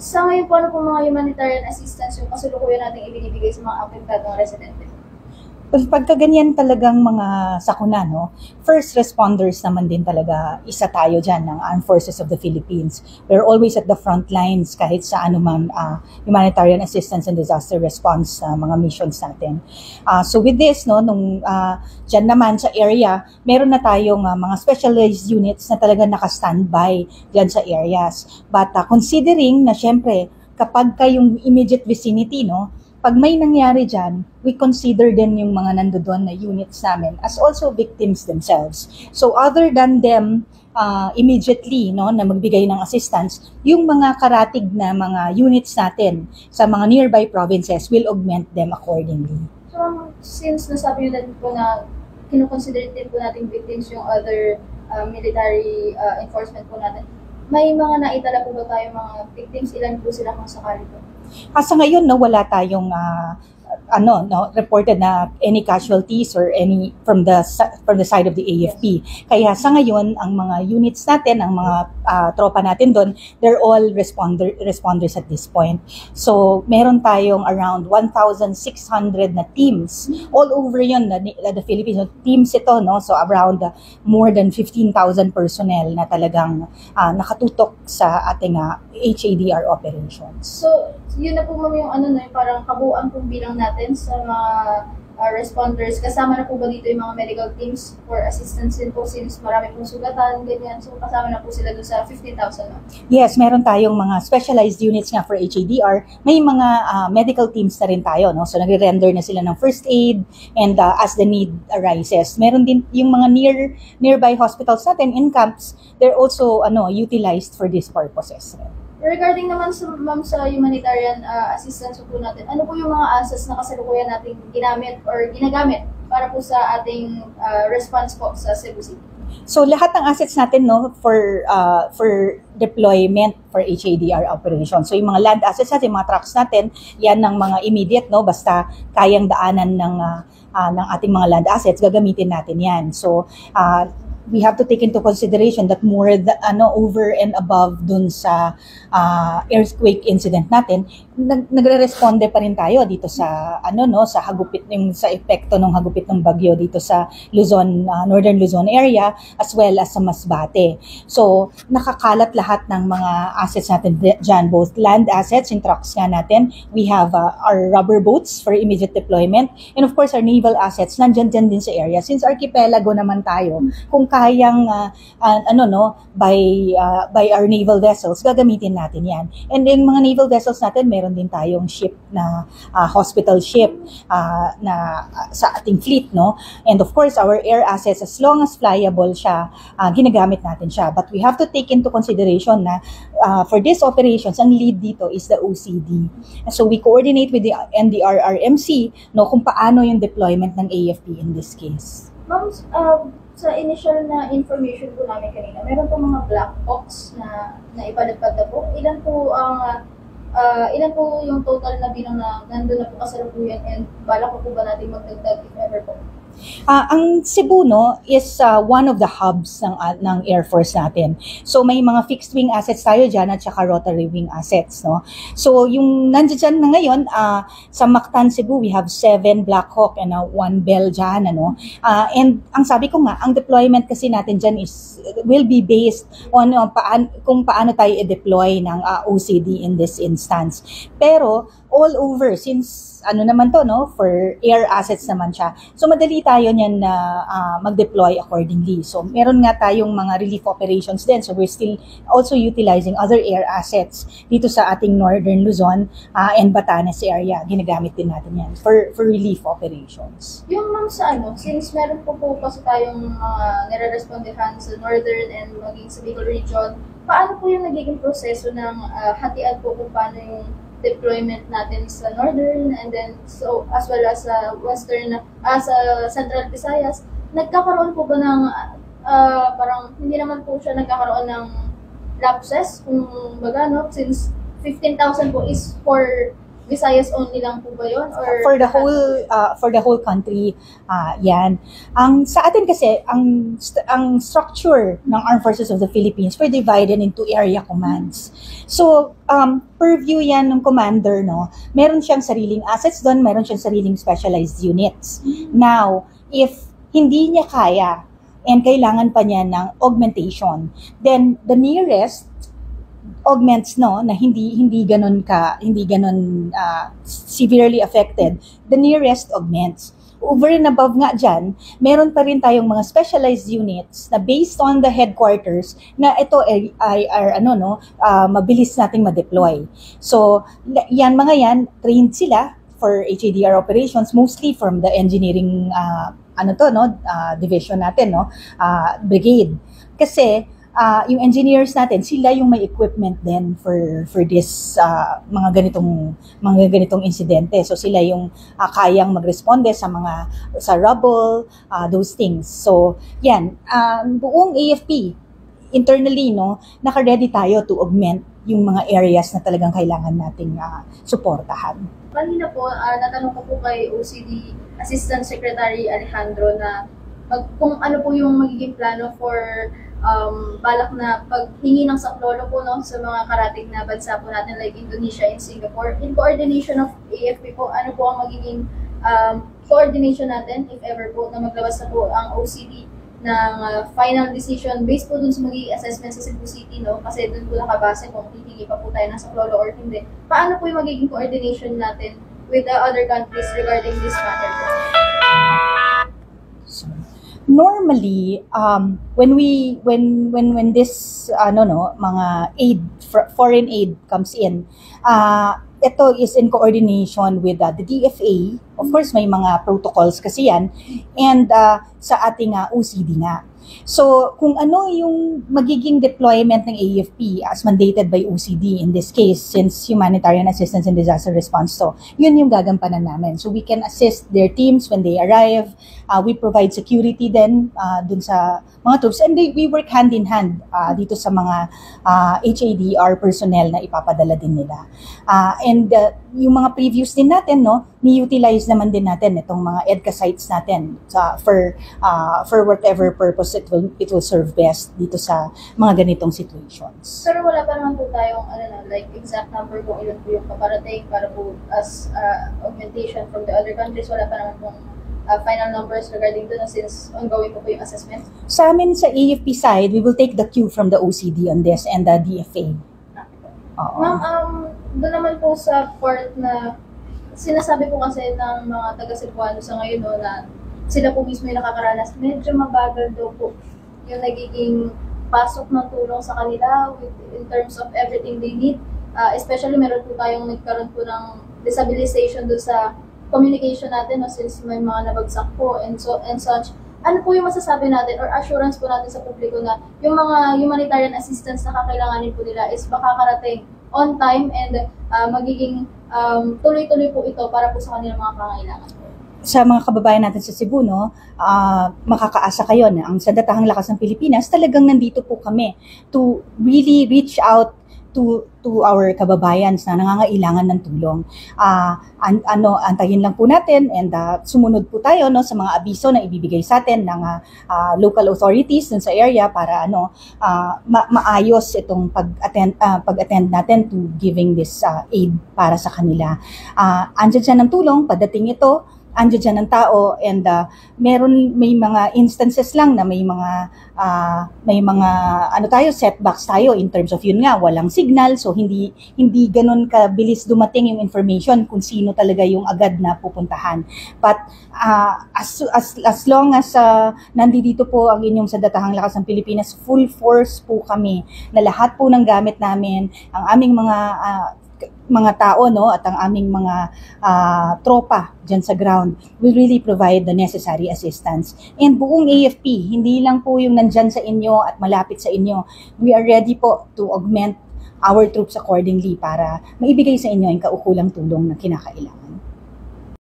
Sa ngayon po, ano po mga humanitarian assistance yung kasalukuyan nating ibinibigay sa mga apektadong residente? Pagka ganyan talagang mga sakuna, no, first responders naman din talaga isa tayo dyan ng Armed Forces of the Philippines. We're always at the front lines kahit sa anumang humanitarian assistance and disaster response mga missions natin. So with this, no, dyan naman sa area, meron na tayong mga specialized units na talaga naka-standby dyan sa areas. But considering na syempre, kapag kayong immediate vicinity, no, pag may nangyari dyan, we consider din yung mga nandoon na units namin as also victims themselves. So other than them immediately no, na magbigay ng assistance, yung mga karatig na mga units natin sa mga nearby provinces will augment them accordingly. So since nasabi nyo din po na kinukonsider din po natin victims yung other military enforcement po natin, may mga naitala po ba tayo mga victims? Ilan po sila kung sakali po? Sa ngayon, no, wala tayong reported na any casualties or any from the side of the AFP. Kaya sa ngayon, ang mga units natin, ang mga tropa natin doon, they're all responders at this point. So, meron tayong around 1,600 na teams all over yun na the Philippines. Teams ito, no? So, around more than 15,000 personnel na talagang nakatutok sa ating HADR operations. So, yun na po ma'am yung parang kabuuan pong bilang natin sa mga responders. Kasama na po ba dito yung mga medical teams for assistance din po since marami pong sugatan, ganyan. So, kasama na po sila doon sa 15,000 no? Yes, meron tayong mga specialized units nga for HADR. May mga medical teams na rin tayo, no? So, nagre-render na sila ng first aid and as the need arises. Meron din yung mga nearby hospitals natin in camps, they're also utilized for these purposes. Regarding naman sa humanitarian assistance po natin, ano po yung mga assets na kasalukuyan natin ginamit or ginagamit para po sa ating response po sa Cebu City? So lahat ng assets natin for deployment for HADR operation. So yung mga land assets natin, mga trucks natin, yan ng mga immediate basta kayang daanan ng ating mga land assets, gagamitin natin yan. So we have to take into consideration that more over and above dun sa earthquake incident natin, nagre-responde pa rin tayo dito sa sa hagupit sa epekto ng hagupit ng bagyo dito sa Luzon, Northern Luzon area as well as sa Masbate. So nakakalat lahat ng mga assets natin diyan, both land assets, yung trucks nga natin, we have our rubber boats for immediate deployment, and of course our naval assets nandiyan din sa area. Since archipelago naman tayo, kung kayang by our naval vessels, gagamitin natin yan. And yung mga naval vessels natin, meron din tayong ship na hospital ship na sa ating fleet, no? And of course, our air assets, as long as flyable siya, ginagamit natin siya. But we have to take into consideration na for these operations, ang lead dito is the OCD. So we coordinate with the NDRRMC, no, kung paano yung deployment ng AFP in this case. Ma'am, sa initial na information po namin kanina, meron po mga black box na ipalipad na po. Ilan po yung total na bilang na nandun na po kasalukuyan and balak po ba natin magdagdag if ever po? Ang Cebu is one of the hubs ng Air Force natin. So may mga fixed wing assets tayo dyan at saka rotary wing assets, no. So yung nandiyan na ngayon sa Mactan, Cebu, we have 7 Black Hawk and 1 Bell dyan, and ang sabi ko nga, ang deployment kasi natin dyan will be based on kung paano tayo i-deploy ng OCD in this instance. Pero all over, since naman to, for air assets naman siya. So madali tayo niyan na mag-deploy accordingly. So meron nga tayong mga relief operations din. So we're still also utilizing other air assets dito sa ating Northern Luzon and Batanes area. Ginagamit din natin yan for relief operations. Yung ma'am sa since meron po kasi tayong nire-respondehan sa Northern and maging sa Bicol region, paano po yung nagiging proseso ng hatian po kung paano yung deployment natin sa Northern and then so as well as sa Western, sa Central Visayas? Nagkakaroon po ba ng parang hindi naman po siya nagkakaroon ng lapses kung baga, since 15,000 po is for Visayas only lang po ba yun? Or For the whole country, yan. Ang sa atin kasi ang structure ng Armed Forces of the Philippines were divided into area commands. So purview yan ng commander, no. Meron siyang sariling assets doon, meron siyang sariling specialized units. Now, if hindi niya kaya and kailangan pa niya ng augmentation, then the nearest augments, no, na hindi ganun severely affected, the nearest augments. Over and above nga dyan, meron pa rin tayong mga specialized units na based on the headquarters na ito ay mabilis nating ma-deploy. So, mga yan, trained sila for HADR operations, mostly from the engineering division natin, no, brigade. Kasi yung engineers natin, sila yung may equipment din for this mga ganitong insidente. So sila yung kayang magresponde sa rubble, those things. So yan, buong AFP internally, no, naka-ready tayo to augment yung mga areas na talagang kailangan nating suportahan. Kanina po, natanong ko po kay OCD Assistant Secretary Alejandro na kung ano po yung magiging plano for balak na paghingi ng saklolo po, no, sa mga karating na bansa po natin like Indonesia and Singapore. In coordination of AFP po, ano po ang magiging coordination natin if ever po na maglabas na po ang OCD ng final decision based po dun sa magiging assessment sa Cebu City, no? Kasi dun po nakabase kung hihingi pa po tayo ng saklolo or hindi. Paano po yung magiging coordination natin with the other countries regarding this matter po? Normally, when this mga foreign aid comes in, ito is in coordination with the DFA. Of course, may mga protocols kasi yan, and sa ating OCD nga. So, kung ano yung magiging deployment ng AFP as mandated by OCD in this case, since humanitarian assistance and disaster response, so yun yung gagampanan namin. So, we can assist their teams when they arrive. We provide security then dun sa mga troops. And we work hand in hand dito sa mga HADR personnel na ipapadala din nila. Yung mga previews din natin, no, ni-utilize naman din natin itong mga EDCA sites natin for whatever purpose it will serve best dito sa mga ganitong situations. Pero wala pa naman po tayong like exact number kung ilan po yung paparating para po as augmentation from the other countries. Wala pa naman pong final numbers regarding to since ongoing po yung assessment. Sa amin sa AFP side, we will take the cue from the OCD on this and the DFA. Ma'am, doon naman po sa part na sinasabi po kasi ng mga taga-Cebuano sa ngayon, no, na sila po mismo yung nakakaranas, medyo mabagal daw po yung nagiging pasok ng tulong sa kanila in terms of everything they need. Especially meron po tayong nagkaroon po ng destabilization doon sa communication natin, no, since may mga nabagsak po and such. Ano po yung masasabi natin or assurance po natin sa publiko na yung mga humanitarian assistance na kakailanganin po nila is makakarating on time and magiging tuloy-tuloy po ito para po sa kanilang mga pangailangan? Sa mga kababayan natin sa Cebu, no, makakaasa kayo na ang Sandatahang Lakas ng Pilipinas, talagang nandito po kami to really reach out to our kababayan na nangangailangan ng tulong. Antayin lang po natin and sumunod po tayo, no, sa mga abiso na ibibigay sa atin ng local authorities dun sa area para maayos itong pag-attend natin to giving this aid para sa kanila. Andiyan siya ng tulong, padating ito, andiyan dyan ng tao, and may mga instances lang na may mga setbacks tayo in terms of yun nga, walang signal, so hindi ganun kabilis dumating yung information kung sino talaga yung agad na pupuntahan. But as long as nandito po ang inyong Sandatahang Lakas ng Pilipinas, full force po kami na lahat po ng gamit namin, ang aming mga tao, no, at ang aming mga tropa dyan sa ground will really provide the necessary assistance. And buong AFP, hindi lang po yung nandyan sa inyo at malapit sa inyo. We are ready po to augment our troops accordingly para maibigay sa inyo yung kaukulang tulong na kinakailangan.